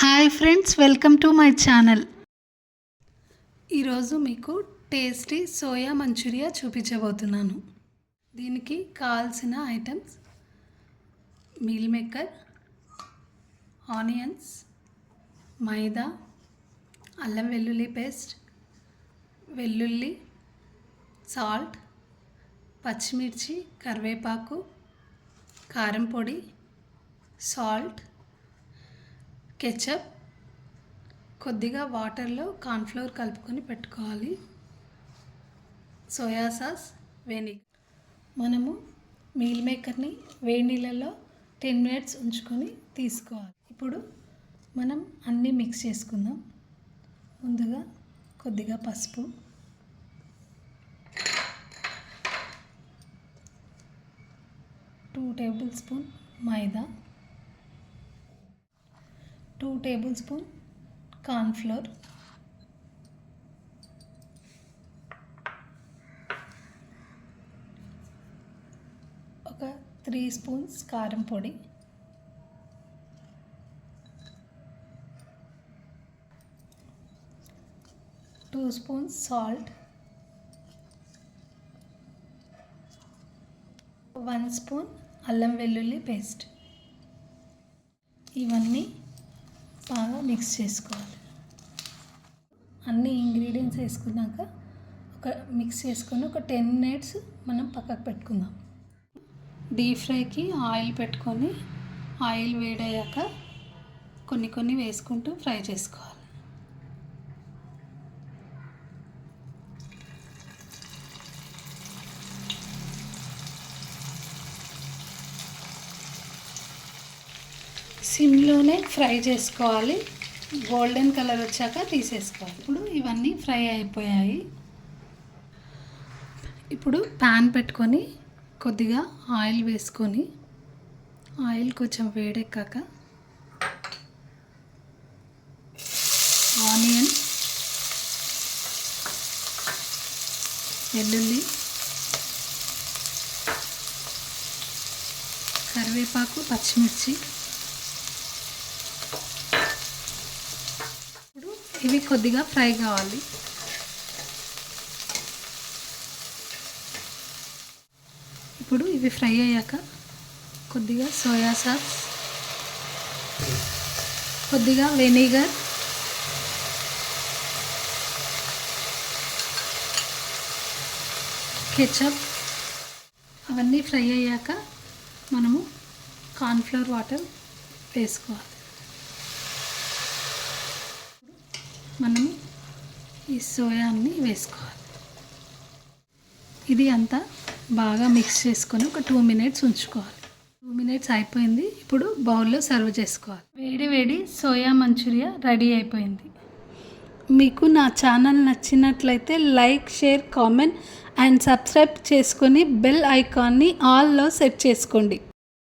Hi friends, welcome to my channel. ఈరోజు మీకు tasty soya Manchuria చూపించబోతున్నాను. దీనికి కావాల్సిన ఐటమ్స్: మీల్ మేకర్, ఆనియన్స్, మైదా, అల్లం వెల్లుల్లి పేస్ట్, వెల్లుల్లి, సాల్ట్, పచ్చిమిర్చి, కరివేపాకు, కారం పొడి, సాల్ట్, కెచప్, కొద్దిగా వాటర్లో కార్న్ఫ్లోర్ కలుపుకొని పెట్టుకోవాలి, సోయా సాస్, వెనిగర్. మనము మీల్ మేకర్ని వేడి నీళ్ళలో 10 minutes ఉంచుకొని తీసుకోవాలి. ఇప్పుడు మనం అన్నీ మిక్స్ చేసుకుందాం. ముందుగా కొద్దిగా పసుపు, టూ టేబుల్ స్పూన్ మైదా, 2 tablespoons కార్న్ఫ్లోర్, ఒక 3 spoons కారం పొడి, 2 spoons సాల్ట్, 1 spoon అల్లం వెల్లుల్లి పేస్ట్. ఇవన్నీ బాగా మిక్స్ చేసుకోవాలి. అన్ని ఇంగ్రీడియంట్స్ వేసుకున్నాక మిక్స్ చేసుకొని ఒక 10 minutes మనం పక్కకు పెట్టుకుందాం. డీప్ ఫ్రైకి ఆయిల్ పెట్టుకొని ఆయిల్ వేడయ్యాక కొన్ని వేసుకుంటూ ఫ్రై చేసుకోవాలి. సిమ్లోనే ఫ్రై చేసుకోవాలి. గోల్డెన్ కలర్ వచ్చాక తీసేసుకోవాలి. ఇప్పుడు ఇవన్నీ ఫ్రై అయిపోయాయి. ఇప్పుడు ప్యాన్ పెట్టుకొని కొద్దిగా ఆయిల్ వేసుకొని ఆయిల్ కొంచెం వేడెక్కాక ఆనియన్, వెల్లుల్లి, కరివేపాకు, పచ్చిమిర్చి, ఇవి కొద్దిగా ఫ్రై కావాలి. ఇప్పుడు ఇవి ఫ్రై అయ్యాక కొద్దిగా సోయా సాస్, కొద్దిగా వెనిగర్, కెచప్ అవన్నీ ఫ్రై అయ్యాక మనము కార్న్ఫ్లోర్ వాటర్ వేసుకోవాలి. మనము ఈ సోయాని వేసుకోవాలి. ఇది అంతా బాగా మిక్స్ చేసుకొని ఒక 2 minutes ఉంచుకోవాలి. 2 minutes అయిపోయింది. ఇప్పుడు బౌల్లో సర్వ్ చేసుకోవాలి. వేడి వేడి సోయా మంచూరియా రెడీ అయిపోయింది. మీకు నా ఛానల్ నచ్చినట్లయితే like, share, comment and subscribe చేసుకొని బెల్ ఐకాన్ని ఆల్లో సెట్ చేసుకోండి.